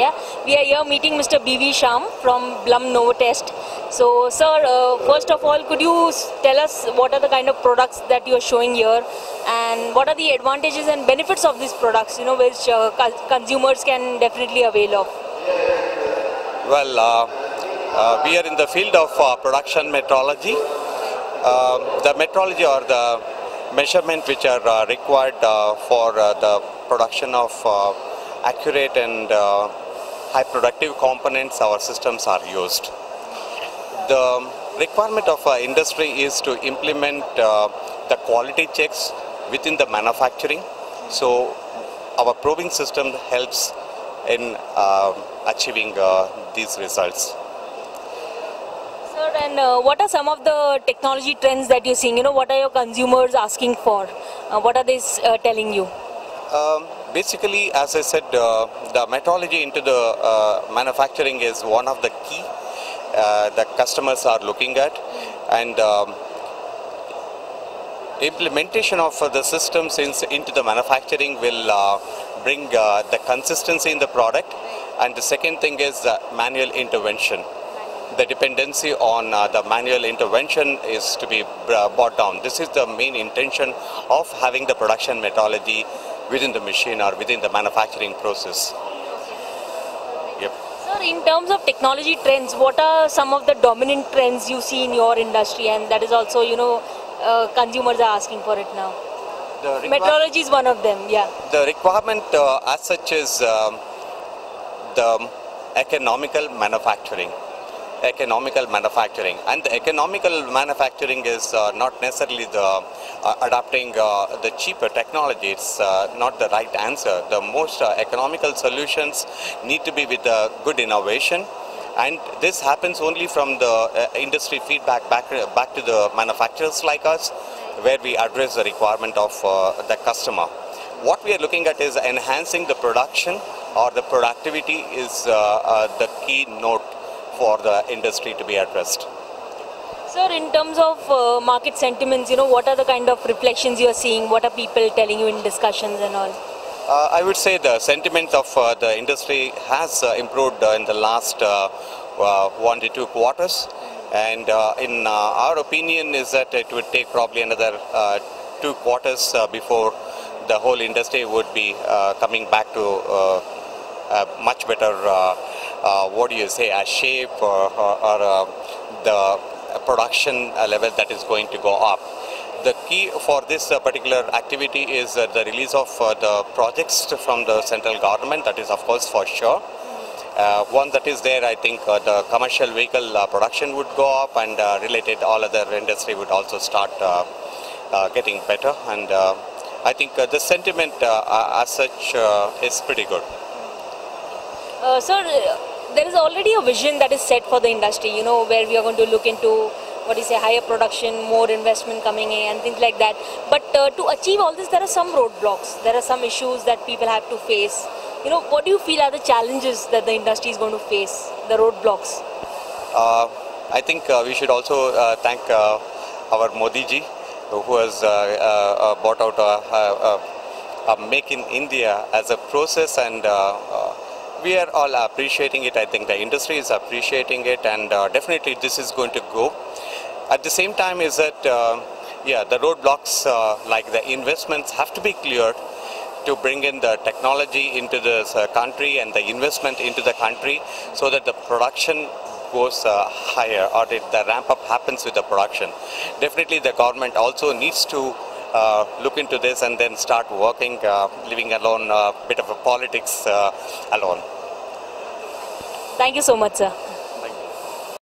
Yeah, we are here meeting Mr. B.V. Sham from Blum Novotest. So, sir, first of all, could you tell us what are the kind of products that you are showing here, and what are the advantages and benefits of these products? You know, which consumers can definitely avail of. Well, we are in the field of production metrology. The metrology or the measurement which are required for the production of accurate and high productive components, our systems are used. The requirement of our industry is to implement the quality checks within the manufacturing. So our probing system helps in achieving these results. Sir, and what are some of the technology trends that you're seeing? You know, what are your consumers asking for? What are they telling you? Basically, as I said, the metrology into the manufacturing is one of the key that customers are looking at, and implementation of the systems into the manufacturing will bring the consistency in the product. And the second thing is manual intervention. The dependency on the manual intervention is to be brought down. This is the main intention of having the production metrology within the machine or within the manufacturing process. Yep. Sir, in terms of technology trends, what are some of the dominant trends you see in your industry, and that is also, you know, consumers are asking for it now? Metrology is one of them, yeah. The requirement as such is the economical manufacturing. And the economical manufacturing is not necessarily the adapting the cheaper technology. It's not the right answer. The most economical solutions need to be with good innovation, and this happens only from the industry feedback back to the manufacturers like us, where we address the requirement of the customer. What we are looking at is enhancing the production, or the productivity is the key note for the industry to be addressed. Sir, in terms of market sentiments, you know, what are the kind of reflections you are seeing? What are people telling you in discussions and all? I would say the sentiment of the industry has improved in the last 1 to 2 quarters, and in our opinion is that it would take probably another 2 quarters before the whole industry would be coming back to a much better a shape or the production level that is going to go up. The key for this particular activity is the release of the projects from the central government. That is, of course, for sure. One that is there, I think the commercial vehicle production would go up, and related all other industry would also start getting better. And I think the sentiment as such is pretty good. Sir, there is already a vision that is set for the industry, you know, where we are going to look into, higher production, more investment coming in and things like that. But to achieve all this, there are some roadblocks. There are some issues that people have to face. You know, what do you feel are the challenges that the industry is going to face, the roadblocks? I think we should also thank our Modi ji, who has brought out a Make in India as a process, and we are all appreciating it. I think the industry is appreciating it, and definitely this is going to go. At the same time is that, the roadblocks like the investments have to be cleared to bring in the technology into this country and the investment into the country, so that the production goes higher, or the ramp up happens with the production. Definitely the government also needs to look into this and then start working, leaving alone a bit of a politics alone. Thank you so much, sir.